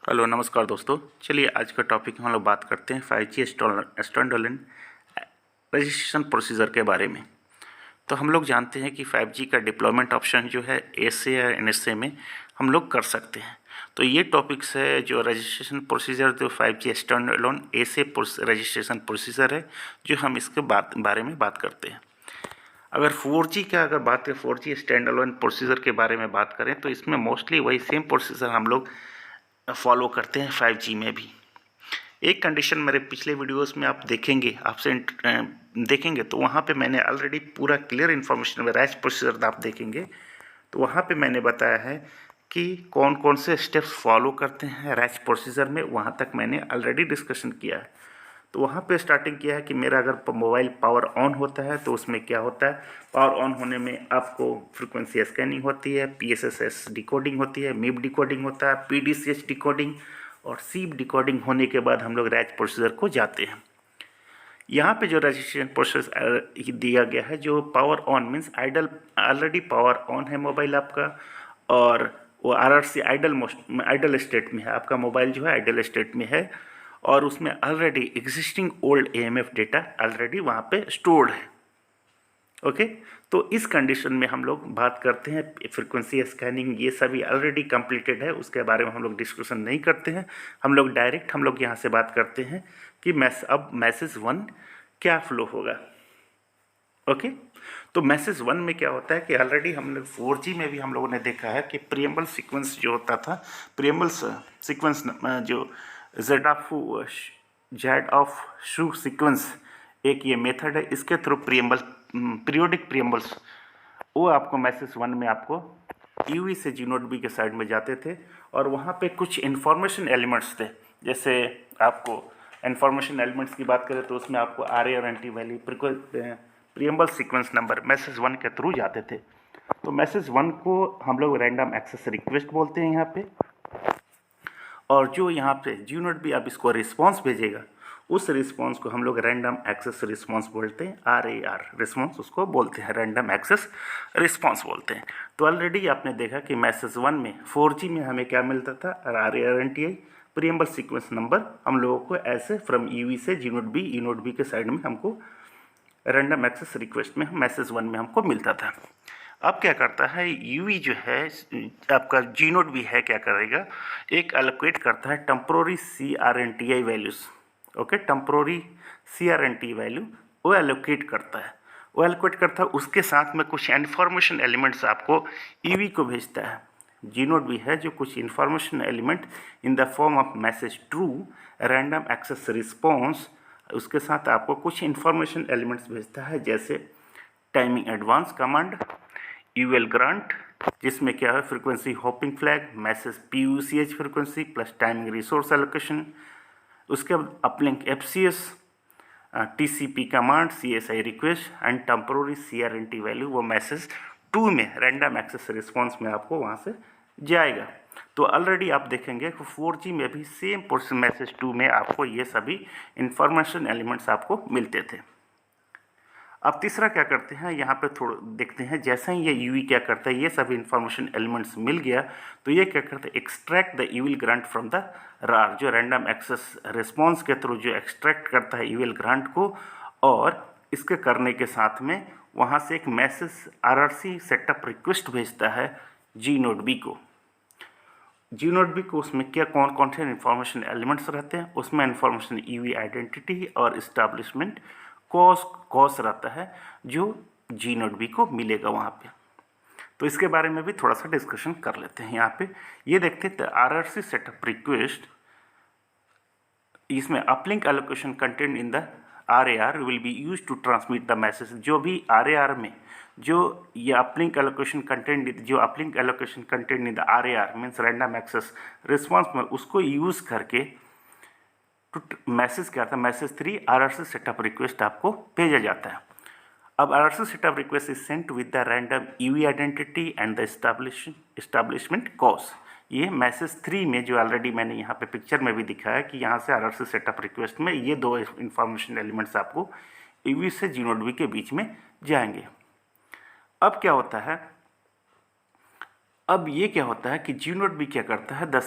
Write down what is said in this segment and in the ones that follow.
Hello नमस्कार दोस्तों। चलिए आज का टॉपिक हम लोग बात करते हैं 5G स्टैंडअलोन रजिस्ट्रेशन प्रोसीजर के बारे में। तो हम लोग जानते हैं कि 5G का डिप्लॉयमेंट ऑप्शन जो है एसए या एनएसए में हम लोग कर सकते हैं। तो ये टॉपिक्स है जो रजिस्ट्रेशन प्रोसीजर जो 5G standalone S A registration procedure है, जो हम इसके बारे में बात करते हैं। अगर 4G का अगर बात करें, 4G स्टैंडअलोन प्रोसीजर के बारे में बात करें तो इसमें मोस्टली वही सेम प्रोसीजर हम लोग फॉलो करते हैं 5G में भी। एक कंडीशन मेरे पिछले वीडियोस में आप देखेंगे, देखेंगे तो वहाँ पे मैंने ऑलरेडी पूरा क्लियर इन्फॉर्मेशन में रैश प्रोसीजर आप देखेंगे तो वहाँ पे मैंने बताया है कि कौन कौन से स्टेप्स फॉलो करते हैं रैश प्रोसीजर में, वहाँ तक मैंने ऑलरेडी डिस्कशन किया है। तो वहाँ पे स्टार्टिंग किया है कि मेरा अगर मोबाइल पावर ऑन होता है तो उसमें क्या होता है, पावर ऑन होने में आपको फ्रीक्वेंसी स्कैनिंग होती है, PSSS डिकोडिंग होती है, MIP डिकोडिंग होता है, PDCH डिकोडिंग और सीप डिकोडिंग होने के बाद हम लोग रैच प्रोसीजर को जाते हैं। यहाँ पे जो रजिस्ट्रेशन प्रोसेस दिया गया है, जो power on means idle, already power on है मोबाइल आपका और वो RRC आइडल स्टेट में है, आपका मोबाइल जो है आइडल स्टेट में है और उसमें already existing old AMF data already वहाँ पे स्टोर्ड है। ओके, तो इस कंडीशन में हम लोग बात करते हैं फ्रीक्वेंसी स्कैनिंग, ये सभी ऑलरेडी कंप्लीटेड है, उसके बारे में हम लोग डिस्कशन नहीं करते हैं। हम लोग डायरेक्ट हम लोग यहाँ से बात करते हैं कि अब मैसेज 1 क्या फ्लो होगा। ओके, तो मैसेज 1 में क्या होता है कि ऑलरेडी हम लोग 4G में भी हम लोगों ने देखा है कि प्रियम्बल सीक्वेंस जो होता था, प्रियम्बल सीक्वेंस जो जेड ऑफ शू सीक्वेंस, एक ये मेथड है, इसके थ्रू पीरियोडिक प्रियम्बल्स वो आपको मैसेज 1 में आपको यूवी से जी नोट बी के साइड में जाते थे और वहाँ पे कुछ इन्फॉर्मेशन एलिमेंट्स थे। जैसे आपको इन्फॉर्मेशन एलिमेंट्स की बात करें तो उसमें आपको RA और NT value preamble sequence number message 1 के थ्रू जाते थे। तो मैसेज 1 को हम लोग रैंडम एक्सेस रिक्वेस्ट बोलते हैं यहाँ पे, और जो यहाँ पे जी नोट बी अब इसको रिस्पॉन्स भेजेगा, उस रिस्पॉन्स को हम लोग रैंडम एक्सेस रिस्पॉन्स बोलते हैं, RAR रिस्पॉन्स उसको बोलते हैं, रैंडम एक्सेस रिस्पॉन्स बोलते हैं। तो ऑलरेडी आपने देखा कि मैसेज 1 में 4G में हमें क्या मिलता था, RAR NTI preamble sequence number हम लोगों को ऐसे फ्रॉम यूवी से जी नोट बी के साइड में हमको रैंडम एक्सेस रिक्वेस्ट में मैसेज 1 में हमको मिलता था। अब क्या करता है यूवी जो है आपका जी नोट भी है, क्या करेगा, एक एलोकेट करता है temporary CRNTI values. Okay, temporary CRNT value वो एलोकेट करता है, उसके साथ में कुछ इन्फॉर्मेशन एलिमेंट्स आपको ईवी को भेजता है। जी नोट भी है जो कुछ information element in the form of message two random access response, उसके साथ आपको कुछ इन्फॉर्मेशन एलिमेंट्स भेजता है, जैसे timing advance command, UL grant, जिसमें क्या है frequency hopping flag, message PUCH frequency plus timing resource allocation, उसके बाद uplink FCS, TCP command, CSI request and temporary CRNT value, वो मैसेज 2 में रैंडम एक्सेस रिस्पॉन्स में आपको वहाँ से जाएगा। तो ऑलरेडी आप देखेंगे कि 4G में भी सेम पोर्शन मैसेज 2 में आपको ये सभी इंफॉर्मेशन एलिमेंट्स आपको मिलते थे। अब तीसरा क्या करते हैं, यहाँ पे थोड़ा देखते हैं, जैसे ही ये यूवी क्या करता है, ये सभी इंफॉर्मेशन एलिमेंट्स मिल गया तो ये क्या करता है, एक्सट्रैक्ट द यूविल ग्रांट फ्रॉम द रार, जो रैंडम एक्सेस रिस्पॉन्स के थ्रू जो एक्सट्रैक्ट करता है यूविल ग्रांट को, और इसके करने के साथ में वहाँ से एक मैसेज RRC सेटअप रिक्वेस्ट भेजता है जी नोट बी को। जी नोट बी को उसमें क्या कौन कौन से इन्फॉर्मेशन एलिमेंट्स रहते हैं, उसमें इन्फॉर्मेशन यूवी आइडेंटिटी और इस्टेब्लिशमेंट कॉस रहता है जो जी नोट बी को मिलेगा वहाँ पे। तो इसके बारे में भी थोड़ा सा डिस्कशन कर लेते हैं। यहाँ पे ये देखते हैं RRC सेटअप रिक्वेस्ट, इसमें uplink allocation content in the RAR will be use to transmit the message, जो भी RAR में जो ये uplink allocation content in the RAR means random access response में, उसको यूज़ करके मैसेज क्या था, मैसेज 3 RRC सेटअप रिक्वेस्ट आपको भेजा जाता है। अब RRC setup request is sent with the random UE identity and the establishment cause. ये मैसेज 3 में जो ऑलरेडी मैंने यहाँ पे पिक्चर में भी दिखाया कि यहाँ से RRC सेटअप रिक्वेस्ट में ये दो इंफॉर्मेशन एलिमेंट्स आपको यूवी से जी नोट बी के बीच में जाएंगे। अब क्या होता है, अब ये क्या होता है कि जी नोट बी क्या करता है, the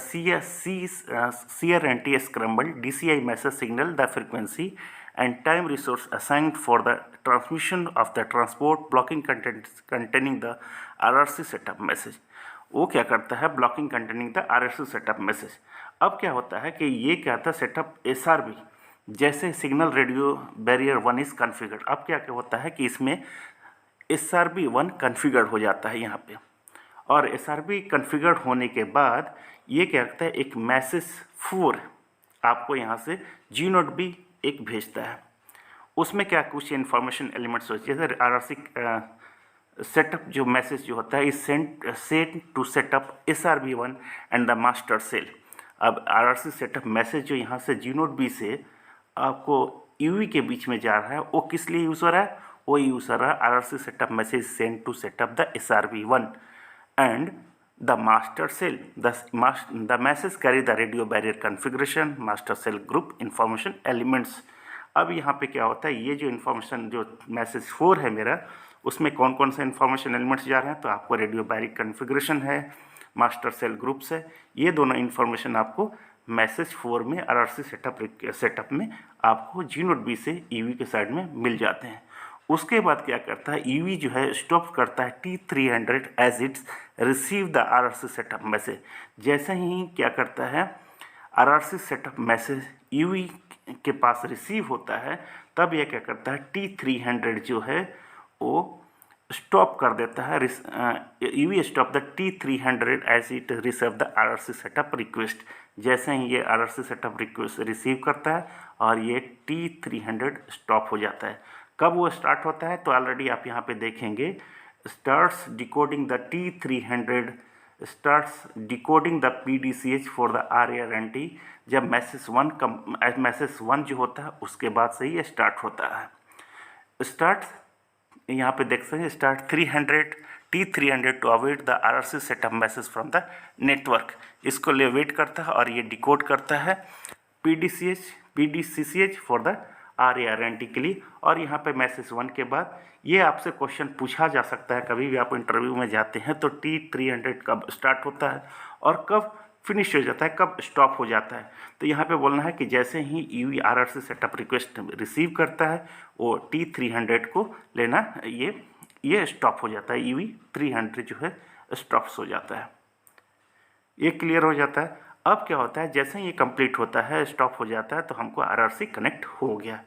CRNT scramble DCI message signal the frequency and time resource assigned for the transmission of the transport blocking containing the RRC setup message. वो क्या करता है, blocking containing the RRC setup message. अब क्या होता है कि ये क्या था, सेटअप SRB जैसे signal radio barrier 1 is configured. अब क्या क्या होता है कि इसमें SRB 1 कॉन्फ़िगर्ड हो जाता है यहाँ पे, और SRB कॉन्फ़िगर्ड होने के बाद ये क्या करता है, एक मैसेज 4 आपको यहाँ से जी नोट बी एक भेजता है। उसमें क्या कुछ इन्फॉर्मेशन एलिमेंट्स होते हैं, जैसे RRC सेटअप जो मैसेज जो होता है is sent to setup SRB1 and the master cell. अब RRC सेटअप मैसेज जो यहाँ से जी नोट बी से आपको यूवी के बीच में जा रहा है, वो किस लिए यूज़ हो रहा है, वो यूज़ हो रहा है RRC setup message sent to setup the SRB1 and the master cell. The message carry the radio barrier configuration, master cell group information elements. अब यहाँ पे क्या होता है, ये जो इन्फॉर्मेशन जो मैसेज 4 है मेरा, उसमें कौन कौन से इन्फॉर्मेशन एलिमेंट्स जा रहे हैं, तो आपको रेडियो बैरियर कन्फिग्रेशन है, मास्टर सेल ग्रुप्स है, ये दोनों इन्फॉर्मेशन आपको मैसेज 4 में RRC सेटअप में आपको जी नोट बी से ईवी के साइड में मिल जाते हैं। उसके बाद क्या करता है, ईवी जो है स्टॉप करता है T300 as it's receive the RRC setup message. जैसे ही क्या करता है, RRC सेटअप मैसेज ईवी के पास रिसीव होता है, तब यह क्या करता है, T300 जो है वो स्टॉप कर देता है, UE stop the T300 as it receive the RRC setup request. जैसे ही ये RRC सेटअप रिक्वेस्ट रिसीव करता है और ये T300 स्टॉप हो जाता है। कब वो स्टार्ट होता है, तो ऑलरेडी आप यहाँ पे देखेंगे, starts decoding the T300 starts decoding the PDCH for the RRNT। जब मैसेज 1 जो होता है उसके बाद से ही स्टार्ट होता है। स्टार्ट यहाँ पे देख सकते हैं, start T300 to await the RRC setup message from the network. इसको लिए वेट करता है और ये डिकोड करता है PDCH फॉर द RRNT के लिए। और यहाँ पे मैसेज 1 के बाद ये आपसे क्वेश्चन पूछा जा सकता है, कभी भी आप इंटरव्यू में जाते हैं तो T300 कब स्टार्ट होता है और कब फिनिश हो जाता है, कब स्टॉप हो जाता है। तो यहाँ पे बोलना है कि जैसे ही ईवी RRC सेटअप रिक्वेस्ट रिसीव करता है, वो T300 को लेना, ये स्टॉप हो जाता है, ईवी 300 जो है स्टॉप्स हो जाता है। ये क्लियर हो जाता है। अब क्या होता है, जैसे ही ये कंप्लीट होता है, स्टॉप हो जाता है, तो हमको RRC कनेक्ट हो गया।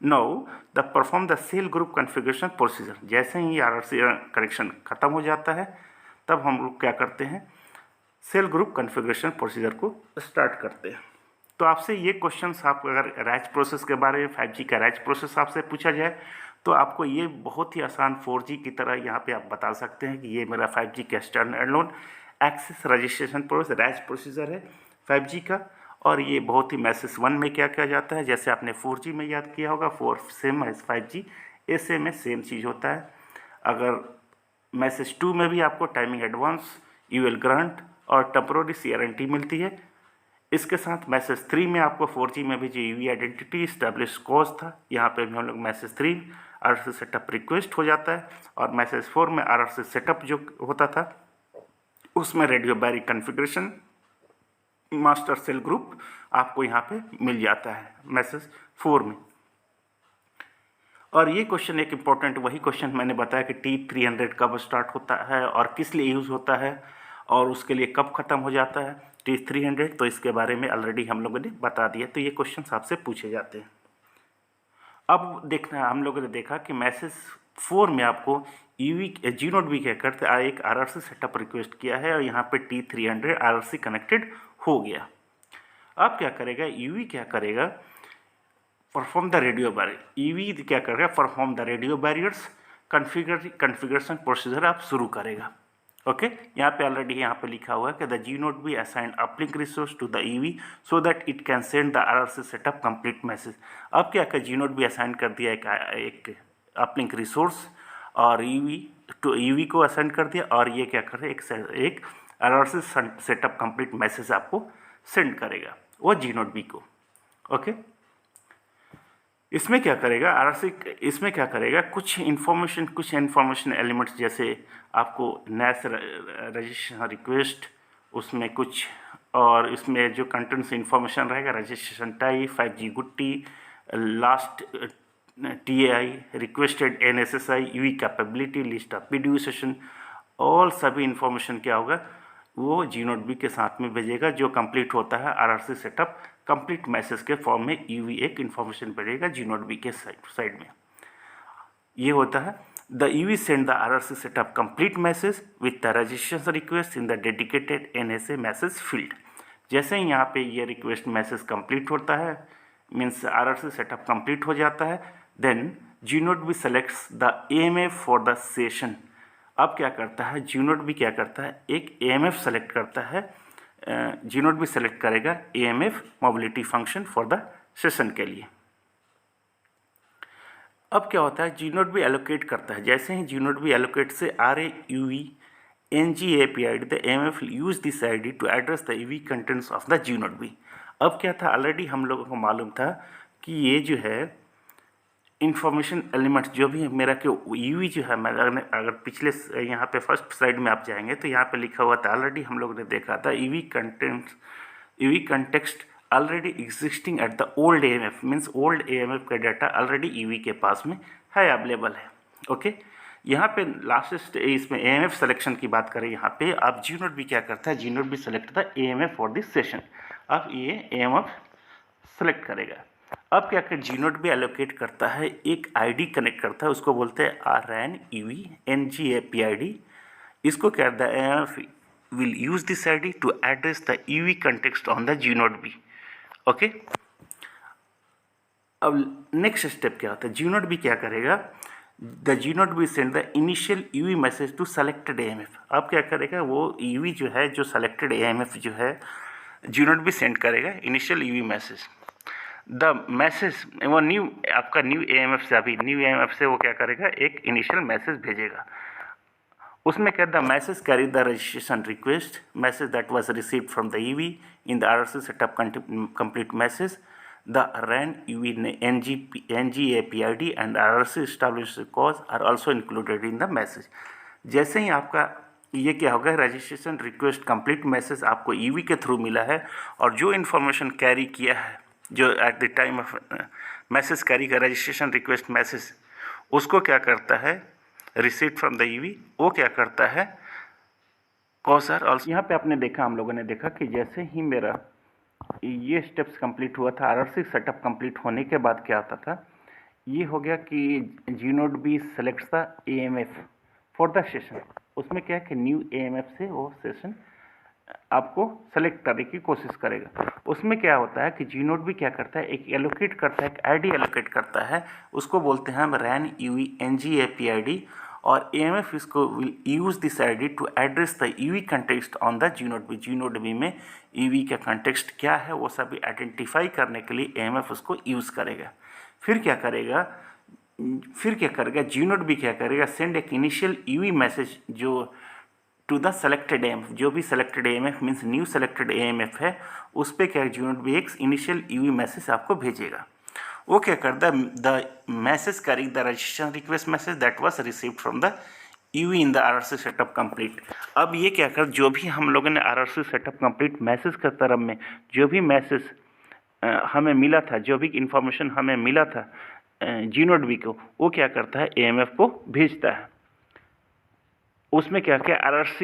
Now the perform the cell group configuration procedure. जैसे ही RRC कनेक्शन ख़त्म हो जाता है, तब हम लोग क्या करते हैं, सेल ग्रुप कॉन्फ़िगरेशन प्रोसीजर को स्टार्ट करते हैं। तो आपसे ये क्वेश्चंस, आप अगर रैच प्रोसेस के बारे में, 5G का रैच प्रोसेस आपसे पूछा जाए, तो आपको ये बहुत ही आसान 4G की तरह यहाँ पे आप बता सकते हैं कि ये मेरा 5G का standalone access registration process RACH procedure है 5G का। और ये बहुत ही मैसेज 1 में क्या किया जाता है, जैसे आपने 4G में याद किया होगा, 4 सेम एज 5G, ऐसे में सेम चीज़ होता है। अगर मैसेज 2 में भी आपको टाइमिंग एडवांस, यूएल ग्रांट और टेम्पोररी CRNT मिलती है। इसके साथ मैसेज 3 में आपको 4G में भी जो यूवी आइडेंटिटी स्टैब्लिश कॉज था, यहाँ पे भी हम लोग मैसेज 3 RRC सेटअप रिक्वेस्ट हो जाता है। और मैसेज 4 में RRC सेटअप जो होता था, उसमें radio bearer configuration, master cell group आपको यहाँ पे मिल जाता है मैसेज 4 में। और ये क्वेश्चन एक इम्पॉर्टेंट, वही क्वेश्चन मैंने बताया कि T300 कब स्टार्ट होता है और किस लिए यूज़ होता है और उसके लिए कब ख़त्म हो जाता है T300, तो इसके बारे में ऑलरेडी हम लोगों ने बता दिया। तो ये क्वेश्चन आपसे पूछे जाते हैं। अब देखना, हम लोगों ने देखा कि मैसेज 4 में आपको जी नोट बी क्या करते, एक RRC सेटअप रिक्वेस्ट किया है और यहाँ पे T300 RRC कनेक्टेड हो गया। अब क्या करेगा ईवी, क्या करेगा, perform the radio barrier. EV क्या करेगा, perform the radio barriers configuration procedure आप शुरू करेगा। ओके, यहाँ पे ऑलरेडी यहाँ पे लिखा हुआ है कि the gNodeB assign uplink resource to the UE so that it can send the RRC setup complete message. अब क्या कर, जी नोट बी असाइन कर दिया एक अपलिंक रिसोर्स और ईवी को असाइन कर दिया, और ये क्या कर रहे एक RRC सेटअप कंप्लीट मैसेज आपको सेंड करेगा वो जी नोट बी को। ओके, इसमें क्या करेगा आरआरसी, इसमें क्या करेगा, कुछ इन्फॉर्मेशन एलिमेंट्स, जैसे आपको नेस रजिस्ट्रेशन रिक्वेस्ट, उसमें कुछ और इसमें जो कंटेंट्स इन्फॉर्मेशन रहेगा, registration type, 5G GUTI, last TAI, requested NSSI, UE capability, list of PDU session, all सभी इन्फॉर्मेशन क्या होगा वो GNODB के साथ में भेजेगा। जो कंप्लीट होता है आरआरसी सेटअप कंप्लीट मैसेज के फॉर्म में यूवी एक इन्फॉर्मेशन भेजेगा GNODB के साइड में। ये होता है the UV send the RRC setup complete message with the registration request in the dedicated NSA message field. जैसे ही यहाँ पे ये रिक्वेस्ट मैसेज कंप्लीट होता है, मीन्स आरआरसी सेटअप कंप्लीट हो जाता है, then GNODB selects the AMF for the session. अब क्या करता है GNODB, क्या करता है एक AMF सेलेक्ट करता है, GNODB सेलेक्ट करेगा AMF mobility function for the session के लिए। अब क्या होता है GNODB एलोकेट करता है, जैसे ही GNODB एलोकेट से RAUV NGAPID the AMF use this ID to address the UV contents of the GNODB। अब क्या था, ऑलरेडी हम लोगों को मालूम था कि ये जो है इंफॉर्मेशन एलिमेंट्स जो भी मेरा कि यूवी जो है, मैं अगर पिछले यहाँ पे फर्स्ट स्लाइड में आप जाएंगे तो यहाँ पे लिखा हुआ था, ऑलरेडी हम लोगों ने देखा था UV context already existing at the old AMF, means old AMF का डाटा ऑलरेडी यूवी के पास में है, अवेलेबल है। ओके, यहाँ पे लास्ट इसमें AMF सिलेक्शन की बात करें, यहाँ पे अब GNODB क्या करता है, GNODB select the AMF for this session. अब ये AMF सेलेक्ट करेगा। अब क्या कर GNODB एलोकेट करता है, एक ID कनेक्ट करता है, उसको बोलते हैं RAN-UV NGAPID। इसको क्या करता है AMF will use this ID to address the UV context on the GNODB। Okay, अब नेक्स्ट स्टेप क्या होता है, GNODB क्या करेगा, the GNODB send the initial UV message to selected AMF। अब क्या करेगा वो UV जो है, जो सेलेक्टेड AMF जो है GNODB सेंड करेगा initial UV message. The message वो न्यू आपका न्यू AMF से, अभी न्यू AMF से वो क्या करेगा एक इनिशियल मैसेज भेजेगा। उसमें क्या, the message carry the registration request message that was received from the EV in the RRC setup complete message, the RAN-UV NGAPID and RRC established cause are also included in the message. जैसे ही आपका ये क्या होगा, registration request complete message आपको EV के through मिला है, और जो इन्फॉर्मेशन कैरी किया है, जो at the time of message carry का रजिस्ट्रेशन रिक्वेस्ट मैसेज, उसको क्या करता है रिसीव्ड फ्रॉम द EV, वो क्या करता है कॉजर ऑल्सो। यहाँ पे आपने देखा, हम लोगों ने देखा कि जैसे ही मेरा ये स्टेप्स कंप्लीट हुआ था, RRC सेटअप कंप्लीट होने के बाद क्या आता था, ये हो गया कि GNODB selects the AMF for the session. उसमें क्या है कि न्यू AMF से वो सेशन आपको सेलेक्ट करने की कोशिश करेगा। उसमें क्या होता है कि GNODB क्या करता है एक एलोकेट करता है, एक ID एलोकेट करता है, उसको बोलते हैं हम RAN-UV NGAPID, और AMF इसको will use this ID to address the UV context on the GNODB। GNODB में UV का कंटेक्स्ट क्या है वो सभी आइडेंटिफाई करने के लिए AMF उसको यूज़ करेगा। फिर क्या करेगा GNODB क्या करेगा, सेंड एक इनिशियल UV मैसेज जो टू द सेलेक्टेड AMF, जो भी selected AMF means new selected AMF है, उस पर क्या GNODB एक इनिशियल UV मैसेज आपको भेजेगा। वो क्या करता है, the message carry the registration request message that was received from the UV in the RRC setup complete. अब ये क्या कर, जो भी हम लोगों ने RRC सेटअप कंप्लीट मैसेज के तरफ में जो भी मैसेज हमें मिला था, जो भी इंफॉर्मेशन हमें मिला था GNODB को, वो क्या करता है AMF को भेजता है। उसमें क्या क्या RRC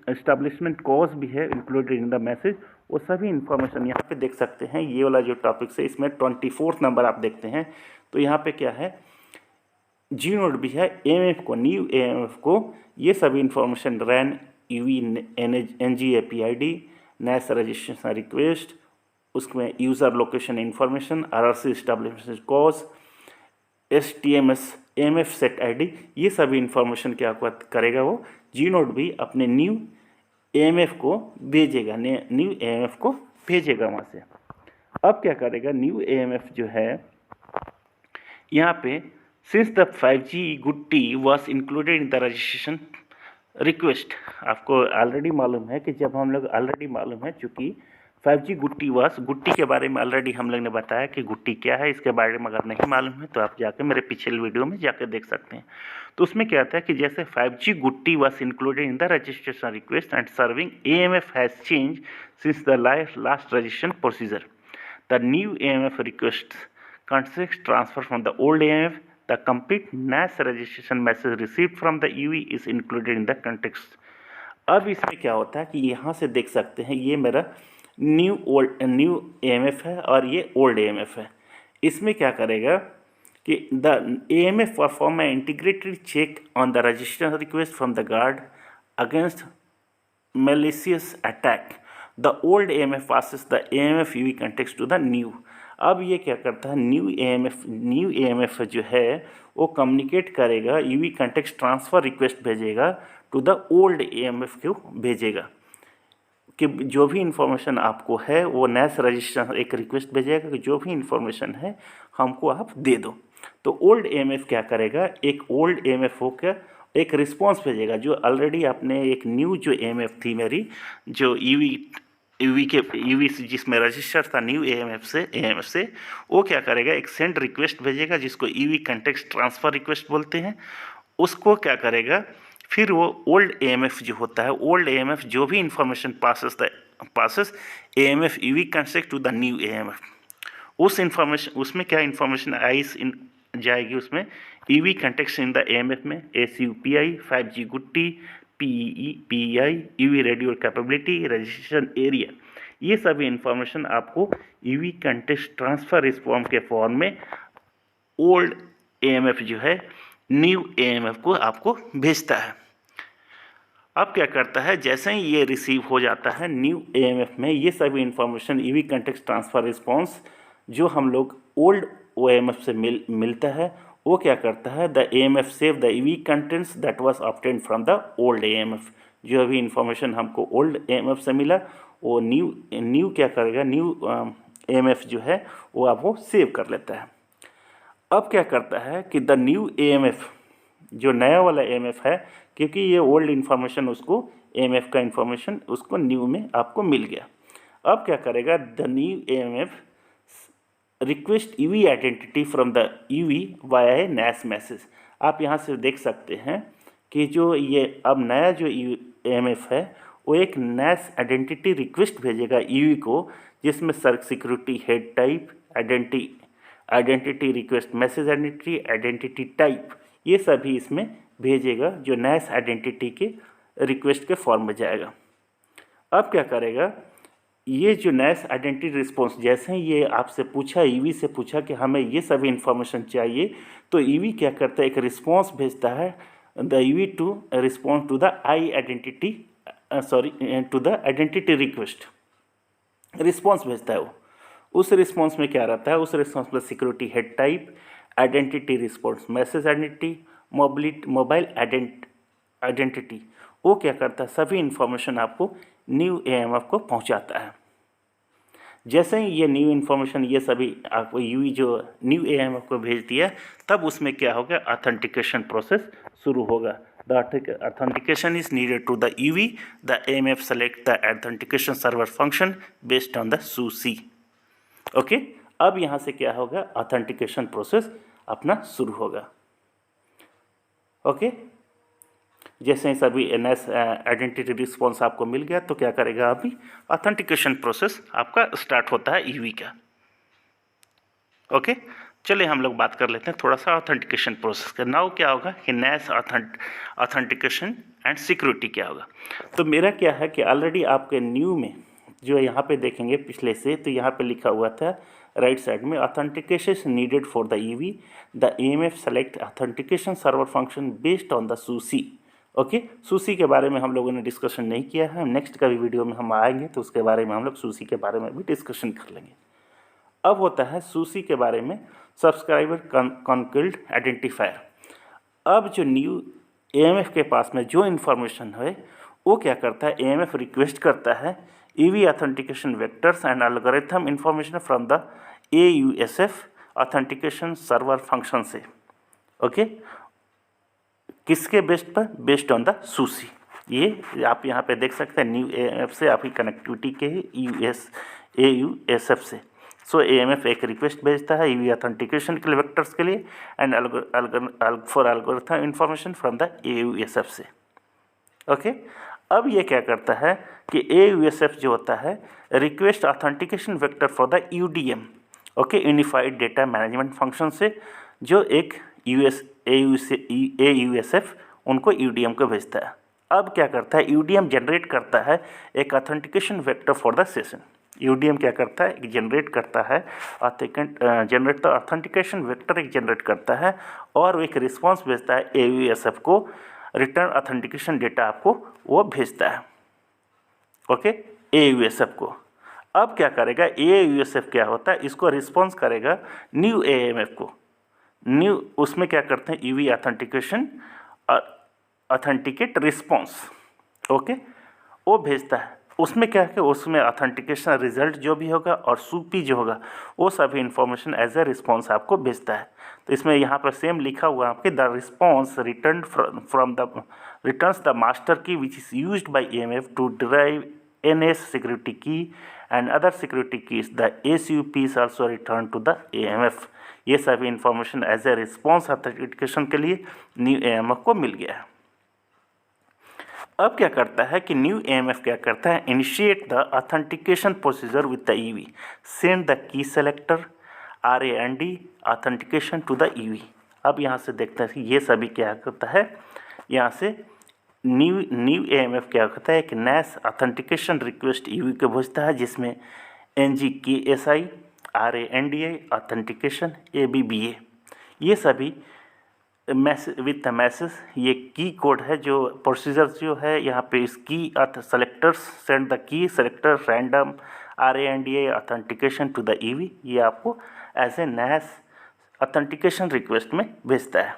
एस्टैब्लिशमेंट कॉज भी है इंक्लूडेड इन द मैसेज, वो सभी इन्फॉर्मेशन यहाँ पे देख सकते हैं। ये वाला जो टॉपिक है इसमें 24 नंबर आप देखते हैं, तो यहाँ पे क्या है GNODB है AMF को, न्यू AMF को ये सभी information RAN-UV NGAPID, NAS registration request, उसमें user location information, RRC establishment cause, STMS AMF set ID, ये सभी इन्फॉर्मेशन क्या करेगा वो GNODB अपने न्यू AMF को भेजेगा, न्यू AMF को भेजेगा वहाँ से। अब क्या करेगा न्यू AMF जो है यहाँ पे, सिंस द 5G गुट्टी was included in the registration request, आपको ऑलरेडी मालूम है कि जब हम लोग ऑलरेडी मालूम है चूँकि 5G गुट्टी वास, गुट्टी के बारे में ऑलरेडी हम लोग ने बताया कि गुट्टी क्या है। इसके बारे में अगर नहीं मालूम है तो आप जाके मेरे पिछले वीडियो में जाके देख सकते हैं। तो उसमें क्या आता है कि जैसे 5G गुट्टी वास included in the registration request and serving AMF has change since the last registration procedure. The new AMF request context transfer from the old AMF. The complete NAS registration message received from the EV is included in the context. अब इसमें क्या होता है कि यहाँ से देख सकते हैं ये मेरा न्यू AMF है और ये ओल्ड AMF है। इसमें क्या करेगा कि the AMF perform a integrated check on the registration request from the guard against malicious attack. The old AMF passes the AMF EV context to the new. अब ये क्या करता है, न्यू AMF जो है वो कम्युनिकेट करेगा, EV कंटेक्स्ट ट्रांसफ़र रिक्वेस्ट भेजेगा टू द ओल्ड AMF को भेजेगा कि जो भी इंफॉर्मेशन आपको है वो नैस रजिस्ट्रेशन एक रिक्वेस्ट भेजेगा कि जो भी इंफॉर्मेशन है हमको आप दे दो। तो ओल्ड AMF क्या करेगा, एक ओल्ड AMF हो क्या एक रिस्पॉन्स भेजेगा जो ऑलरेडी आपने एक न्यू जो AMF थी मेरी जो EV जिसमें रजिस्टर था न्यू AMF से वो क्या करेगा एक सेंड रिक्वेस्ट भेजेगा जिसको EV कंटेक्स्ट ट्रांसफ़र रिक्वेस्ट बोलते हैं। उसको क्या करेगा फिर वो ओल्ड AMF जो होता है, ओल्ड AMF जो भी information passes AMF EV context to the new AMF, उस इंफॉर्मेशन उसमें क्या इंफॉर्मेशन आई जाएगी उसमें EV context in the AMF में ACUPI 5G गुट्टी PEI EV radio capability registration area, ये सभी इंफॉर्मेशन आपको EV कंटेक्स्ट ट्रांसफ़र रिस्पॉन्स के फॉर्म में ओल्ड AMF जो है न्यू AMF को आपको भेजता है। अब क्या करता है, जैसे ही ये रिसीव हो जाता है न्यू AMF में ये सभी information EV context transfer response जो हम लोग ओल्ड AMF से मिलता है वो क्या करता है, the AMF save the EV contents that was obtained from the old AMF। जो अभी इंफॉर्मेशन हमको ओल्ड AMF से मिला वो न्यू क्या करेगा, न्यू AMF जो है वो आप वो सेव कर लेता है। अब क्या करता है कि द न्यू AMF जो नया वाला AMF है, क्योंकि ये ओल्ड इन्फॉर्मेशन उसको AMF का इंफॉर्मेशन उसको न्यू में आपको मिल गया। अब क्या करेगा, the new AMF request EV identity from the EV via A NAS message. आप यहाँ से देख सकते हैं कि जो ये अब नया जो AMF है वो एक NAS आइडेंटिटी रिक्वेस्ट भेजेगा EV को, जिसमें security head type identity request message identity type ये सभी इसमें भेजेगा जो NAS आइडेंटिटी के रिक्वेस्ट के फॉर्म में जाएगा। अब क्या करेगा, ये जो NAS आइडेंटिटी रिस्पॉन्स जैसे ही ये आपसे पूछा EV से पूछा कि हमें ये सभी इंफॉर्मेशन चाहिए, तो EV क्या करता है एक रिस्पॉन्स भेजता है the EV to response to the to the identity request response भेजता है वो। उस रिस्पॉन्स में क्या रहता है, उस रिस्पॉन्स में security head type identity response message identity mobile identity वो क्या करता है सभी इंफॉर्मेशन आपको न्यू AMF को पहुंचाता है। जैसे ही ये न्यू इन्फॉर्मेशन ये सभी आपको EV जो न्यू AMF को भेज दिया, तब उसमें क्या होगा, ऑथेंटिकेशन प्रोसेस शुरू होगा। The authentication is needed to the EV, the AMF select the authentication server function based on the SUSE। Okay, अब यहाँ से क्या होगा, ऑथेंटिकेशन प्रोसेस अपना शुरू होगा। ओके, जैसे ही सभी NAS आइडेंटिटी रिस्पॉन्स आपको मिल गया तो क्या करेगा, अभी ऑथेंटिकेशन प्रोसेस आपका स्टार्ट होता है EV का। ओके, चलिए हम लोग बात कर लेते हैं थोड़ा सा ऑथेंटिकेशन प्रोसेस का। नाउ क्या होगा कि NAS ऑथेंटिकेशन एंड सिक्योरिटी क्या होगा। तो मेरा क्या है कि ऑलरेडी आपके न्यू में जो यहाँ पे देखेंगे पिछले से, तो यहाँ पे लिखा हुआ था राइट साइड में authentication needed for the EV, the AMF select authentication server function based on the SUSE। Okay, SUSE के बारे में हम लोगों ने डिस्कशन नहीं किया है, नेक्स्ट का भी वीडियो में हम आएंगे तो उसके बारे में हम लोग SUSE के बारे में भी डिस्कशन कर लेंगे। अब होता है SUSE के बारे में सब्सक्राइबर कॉन्क्रीट आइडेंटिफायर। अब जो न्यू AMF के पास में जो इन्फॉर्मेशन है वो क्या करता है, AMF रिक्वेस्ट करता है EV authentication vectors and algorithm information from the AUSF authentication server function से। ओके, किसके बेस्ड पर, बेस्ड ऑन द SUSE। ये आप यहाँ पे देख सकते हैं न्यू AMF से आपकी कनेक्टिविटी के AUSF से। सो AMF एक रिक्वेस्ट भेजता है EV ऑथेंटिकेशन के लिए वेक्टर्स के लिए and for algorithm information from the AUSF से। ओके अब ये क्या करता है कि AUSF जो होता है request authentication vector for the UDM, okay, unified data management function से, जो एक AUSF उनको UDM को भेजता है। अब क्या करता है, UDM जनरेट करता है एक authentication vector for the session. UDM क्या करता है, एक जनरेट करता है जनरेट द ऑथेंटिकेशन वेक्टर एक जनरेट करता है और एक रिस्पॉन्स भेजता है AUSF को, रिटर्न ऑथेंटिकेशन डेटा आपको वो भेजता है, ओके, AUSF को। अब क्या करेगा AUSF क्या होता है, इसको रिस्पॉन्स करेगा न्यू AMF को। न्यू उसमें क्या करते हैं EV authentication authenticate response, okay, वो भेजता है। उसमें क्या है, उसमें ऑथेंटिकेशन रिजल्ट जो भी होगा और सूपी जो होगा वो सभी इंफॉर्मेशन एज ए रिस्पॉन्स आपको भेजता है। तो इसमें यहाँ पर सेम लिखा हुआ है आपके the response return from the returns the master key which is used by AMF to derive NS security key and other security keys. The ACUP is also return to the AMF। ये सभी information as a response authentication के लिए new AMF को मिल गया है। अब क्या करता है कि न्यू AMF क्या करता है, initiate the authentication procedure with the EV, send the key selector RAND authentication to the EV। अब यहाँ से देखते हैं कि ये सभी क्या करता है, यहाँ से न्यू AMF क्या करता है, एक NAS ऑथेंटिकेशन रिक्वेस्ट EV को भेजता है जिसमें NGKSI RANDI ऑथेंटिकेशन ABBA ये सभी मैसेज विद द मैसेज, ये की कोड है जो प्रोसीजर जो है यहाँ पे इस key selectors send the key selector random RANDI authentication to the EV, ये आपको as a NAS authentication request में भेजता है।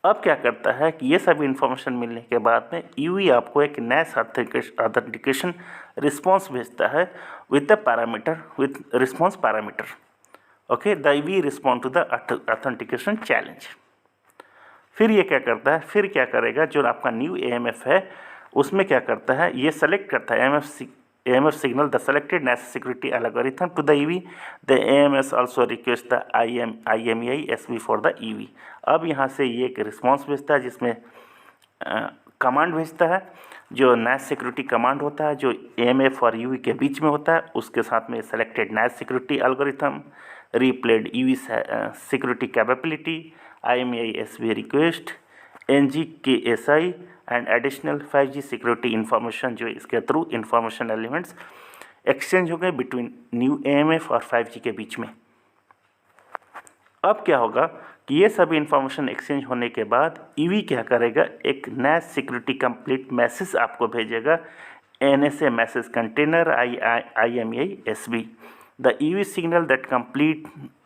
अब क्या करता है कि ये सभी इंफॉर्मेशन मिलने के बाद में EV आपको एक NAS ऑथेंटिकेशन रिस्पॉन्स भेजता है with the parameter with response parameter, okay, the EV respond to the authentication challenge. फिर ये क्या करता है, फिर क्या करेगा, जो आपका न्यू AMF है उसमें क्या करता है, ये सेलेक्ट करता है AMF signal the selected NAS security algorithm to the EV। The AMS also request the IMEI SB for the EV। अब यहाँ से ये एक रिस्पॉन्स भेजता है जिसमें कमांड भेजता है, जो NAS सिक्योरिटी कमांड होता है जो AMF और EV के बीच में होता है, उसके साथ में selected NAS security algorithm, replayed EV security capability, IMEI SB request, NGKSI and additional 5G security information, जो इसके थ्रू इंफॉर्मेशन एलिमेंट्स एक्सचेंज हो गए बिटवीन न्यू AMF और 5G के बीच में। अब क्या होगा कि ये सभी इंफॉर्मेशन एक्सचेंज होने के बाद EV क्या करेगा, एक NAS सिक्योरिटी कंप्लीट मैसेज आपको भेजेगा, NSA message container IMEI SB। The EV signal that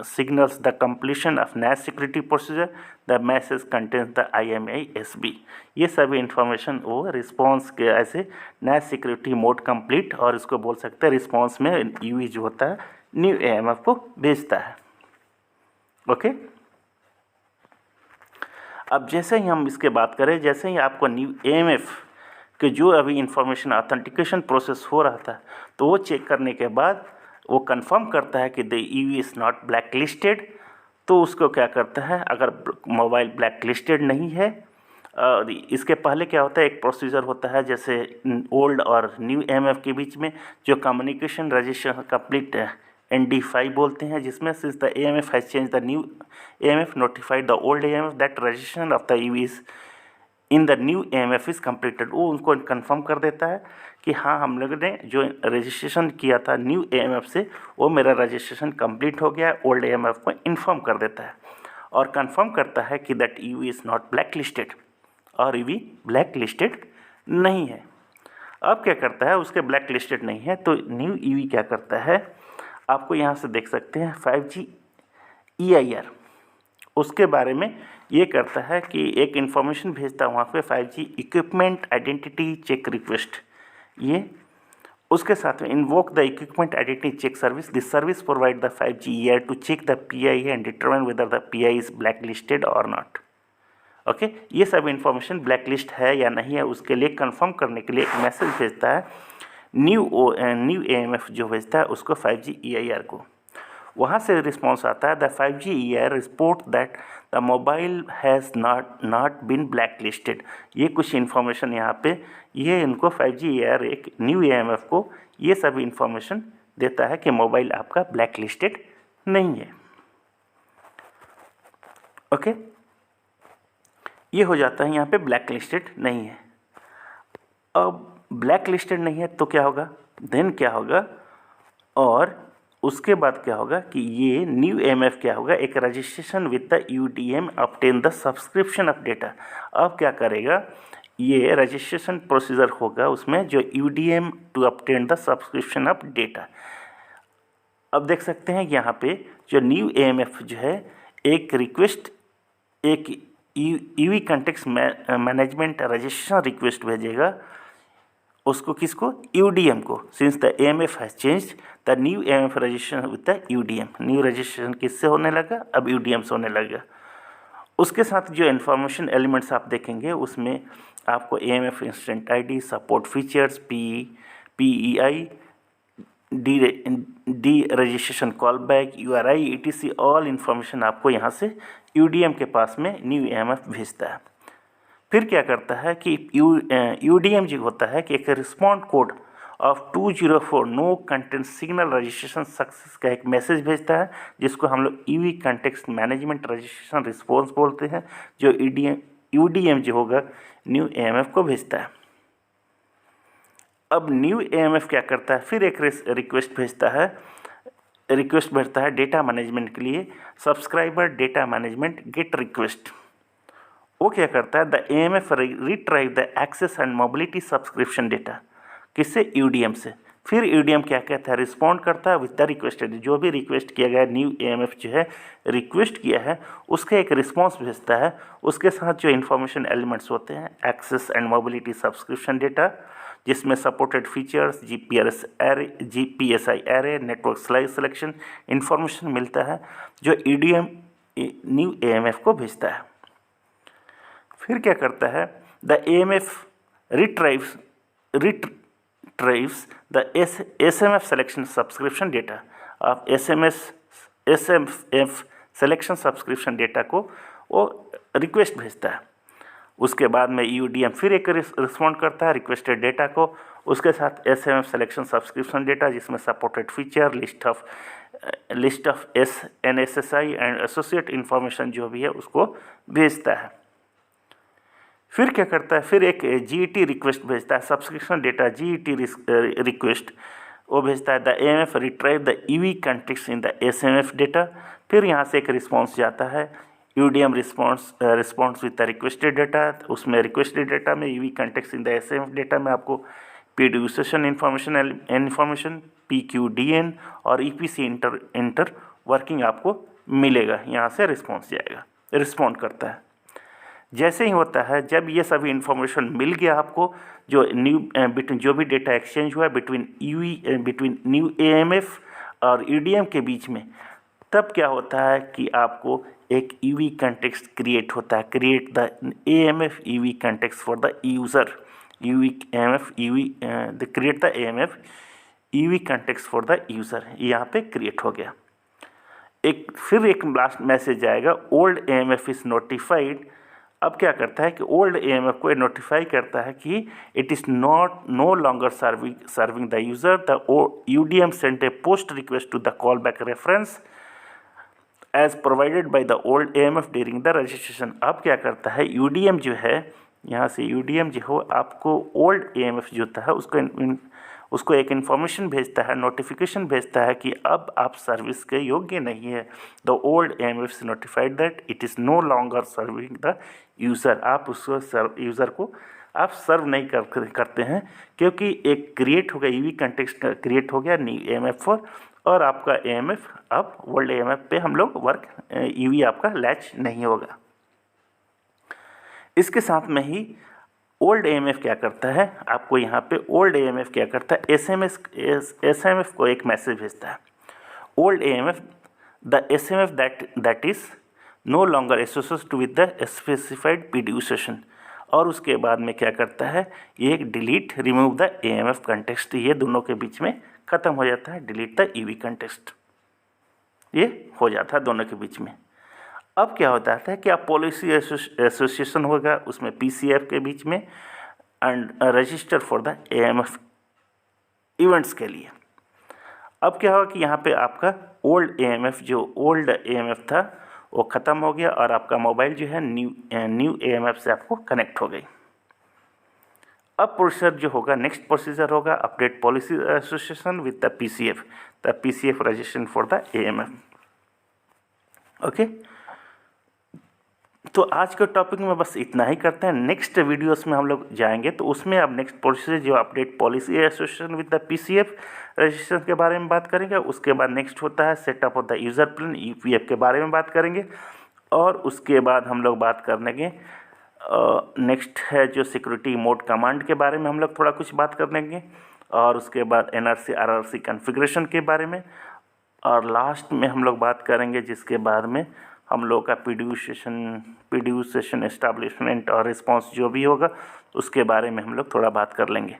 signals the completion of NAS security procedure. The message contains the IMEI SB। ये सभी इंफॉर्मेशन वो रिस्पॉन्स के ऐसे NAS सिक्योरिटी मोड कंप्लीट, और इसको बोल सकते हैं रिस्पॉन्स में EV जो होता है न्यू AMF को भेजता है, ओके। अब जैसे ही हम इसके बात करें, जैसे ही आपको न्यू AMF के जो अभी इंफॉर्मेशन ऑथेंटिकेशन प्रोसेस हो रहा था, तो वो चेक करने के बाद वो कंफर्म करता है कि the EV is not black listed. तो उसको क्या करता है, अगर मोबाइल ब्लैक लिस्टेड नहीं है, इसके पहले क्या होता है, एक प्रोसीजर होता है जैसे ओल्ड और न्यू AMF के बीच में जो कम्युनिकेशन रजिस्ट्रेशन कंप्लीट ND5 बोलते हैं, जिसमें since the AMF has change the new AMF notified the old AMF that registration of the EV is in the new AMF is completed. वो उनको confirm कर देता है कि हाँ, हम लोगों ने जो रजिस्ट्रेशन किया था न्यू AMF से वो मेरा रजिस्ट्रेशन कंप्लीट हो गया है, ओल्ड AMF को इन्फॉर्म कर देता है और कंफर्म करता है कि that EV is not black listed, और EV ब्लैक लिस्टेड नहीं है। अब क्या करता है, उसके ब्लैक लिस्टेड नहीं है तो न्यू EV क्या करता है, आपको यहाँ से देख सकते हैं 5G EIR, उसके बारे में ये करता है कि एक इन्फॉर्मेशन भेजता है वहाँ पे 5G equipment identity check request, ये उसके साथ में invoke the equipment identity check service. This service provide the 5G EIR to check the PII and determine whether the PII is black listed और नॉट, ओके, ये सब information black list है या नहीं है उसके लिए कंफर्म करने के लिए एक मैसेज भेजता है न्यू AMF जो भेजता है उसको 5G EIR को। वहाँ से रिस्पॉन्स आता है the 5G EIR report that the mobile has not been black listed. ये कुछ इन्फॉर्मेशन यहाँ पे ये इनको 5G EIR एक न्यू AMF को ये सब इन्फॉर्मेशन देता है कि मोबाइल आपका ब्लैक लिस्टेड नहीं है। ओके, ये हो जाता है यहाँ पे ब्लैक लिस्टेड नहीं है। अब ब्लैक लिस्टेड नहीं है तो क्या होगा, देन क्या होगा, और उसके बाद क्या होगा कि ये न्यू AMF क्या होगा, एक registration with the UDM obtain the subscription of data. अब क्या करेगा, ये रजिस्ट्रेशन प्रोसीजर होगा उसमें जो UDM to obtain the subscription of data. अब देख सकते हैं यहाँ पे जो न्यू AMF जो है एक रिक्वेस्ट एक EV context management registration request भेजेगा उसको, किसको, UDM को। Since the AMF has changed the new AMF registration with the UDM। New registration किससे होने लगा, अब UDM से होने लगा। उसके साथ जो इन्फॉर्मेशन एलिमेंट्स आप देखेंगे उसमें आपको AMF instant ID, support features, PEI, D registration call back, URI, ETC all information आपको यहाँ से UDM के पास में न्यू AMF भेजता है। फिर क्या करता है कि UDM जो होता है कि एक respond code of 204 no content signal registration success का एक मैसेज भेजता है जिसको हम लोग EV context management registration response बोलते हैं, जो UDM जो होगा न्यू AMF को भेजता है। अब न्यू AMF क्या करता है, फिर एक रिक्वेस्ट भेजता है डेटा मैनेजमेंट के लिए, subscriber data management get request. वो क्या करता है, the AMF retrieve the access and mobility subscription data, किससे, UDM से। फिर UDM क्या कहता है, रिस्पॉन्ड करता है विद द रिक्वेस्टेड, जो भी रिक्वेस्ट किया गया न्यू AMF जो है रिक्वेस्ट किया है उसका एक रिस्पॉन्स भेजता है। उसके साथ जो इन्फॉर्मेशन एलिमेंट्स होते हैं, access and mobility subscription data जिसमें supported features, GPSI array, network slice selection information मिलता है जो UDM न्यू AMF को भेजता है। फिर क्या करता है, the AMF रिट्राइव्स the SMF selection subscription data. आप SMF सिलेक्शन सब्सक्रिप्शन डेटा को वो रिक्वेस्ट भेजता है। उसके बाद में UDM फिर एक रिस्पॉन्ड करता है रिक्वेस्टेड डेटा को, उसके साथ SMF सिलेक्शन सब्सक्रिप्शन डेटा जिसमें supported feature, list of NSSI and associate information जो भी है उसको भेजता है। फिर क्या करता है, फिर एक GET रिक्वेस्ट भेजता है, सब्सक्रिप्शन डेटा GET रिक्वेस्ट वो भेजता है। The AMF retrieve the EV context in the SMF data. फिर यहाँ से एक रिस्पॉन्स जाता है, UDM response with the requested data. उसमें रिक्वेस्टेड डेटा में EV context in the SMF data में आपको PDUSation इन्फॉर्मेशन, PQDN और EPC इंटर वर्किंग आपको मिलेगा। यहाँ से रिस्पॉन्स जाएगा, रिस्पॉन्ड करता है। जैसे ही होता है, जब ये सभी इन्फॉर्मेशन मिल गया आपको, जो भी डेटा एक्सचेंज हुआ बिटवीन न्यू AMF और UDM के बीच में, तब क्या होता है कि आपको एक EV कॉन्टेक्स्ट क्रिएट होता है। Create the AMF EV context for the user, create the AMF EV context for the user, यहाँ पे क्रिएट हो गया। फिर एक लास्ट मैसेज आएगा, ओल्ड AMF इज़ नोटिफाइड। अब क्या करता है कि ओल्ड AMF को नोटिफाई करता है कि it is no longer serving the user. The UDM sent a post request to the call back reference as provided by the old AMF during the registration. अब क्या करता है, UDM जो है, यहाँ से UDM जो हो आपको ओल्ड AMF जो होता है उसको एक इन्फॉर्मेशन भेजता है, नोटिफिकेशन भेजता है कि अब आप सर्विस के योग्य नहीं है। The old AMF is notified that it is no longer serving the user. आप उसको यूज़र को आप सर्व नहीं करते हैं क्योंकि एक क्रिएट हो गया, EV कॉन्टेक्स्ट क्रिएट हो गया न्यू AMF पर, और आपका AMF अब ओल्ड AMF पे हम लोग वर्क EV आपका लैच नहीं होगा। इसके साथ में ही ओल्ड AMF क्या करता है, आपको यहाँ पे ओल्ड AMF क्या करता है, SMF को एक मैसेज भेजता है। Old AMF the SMF that is no longer associated with the specified PDU session. और उसके बाद में क्या करता है, ये delete remove the AMF context, ये दोनों के बीच में ख़त्म हो जाता है, डिलीट द EV कंटेक्स्ट, ये हो जाता है दोनों के बीच में। अब क्या होता है कि आप पॉलिसी एसोसिएशन होगा उसमें PCF के बीच में and register for the AMF events के लिए। अब क्या होगा कि यहाँ पे आपका ओल्ड AMF था वो ख़त्म हो गया और आपका मोबाइल जो है न्यू AMF से आपको कनेक्ट हो गई। अब प्रोसीजर जो होगा, नेक्स्ट प्रोसीजर होगा update policy association with the PCF registration for the AMF। Okay, तो आज के टॉपिक में बस इतना ही करते हैं। नेक्स्ट वीडियोस में हम लोग जाएंगे तो उसमें अब नेक्स्ट प्रोसीजर जो update policy association with the PCF registration के बारे में बात करेंगे। उसके बाद नेक्स्ट होता है setup of the user plan UPF के बारे में बात करेंगे। और उसके बाद हम लोग बात करेंगे नेक्स्ट है जो सिक्योरिटी मोड कमांड के बारे में हम लोग थोड़ा कुछ बात करेंगे। और उसके बाद NRC RRC कॉन्फ़िगरेशन के बारे में। और लास्ट में हम लोग बात करेंगे जिसके बाद में हम लोग का PDU सेशन एस्टैब्लिशमेंट और रिस्पांस जो भी होगा उसके बारे में हम लोग थोड़ा बात कर लेंगे।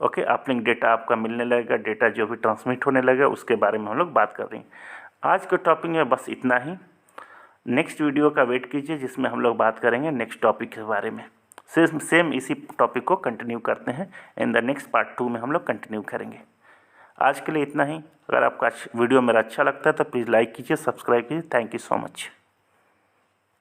ओके, अपलिंक डेटा आपका मिलने लगेगा, डेटा जो भी ट्रांसमिट होने लगेगा उसके बारे में हम लोग बात कर रहे हैं। आज के टॉपिक में बस इतना ही। नेक्स्ट वीडियो का वेट कीजिए जिसमें हम लोग बात करेंगे नेक्स्ट टॉपिक के बारे में। सेम इसी टॉपिक को कंटिन्यू करते हैं, इन द नेक्स्ट पार्ट 2 में हम लोग कंटिन्यू करेंगे। आज के लिए इतना ही। अगर आपका वीडियो मेरा अच्छा लगता है तो प्लीज़ लाइक कीजिए, सब्सक्राइब कीजिए। Thank you so much.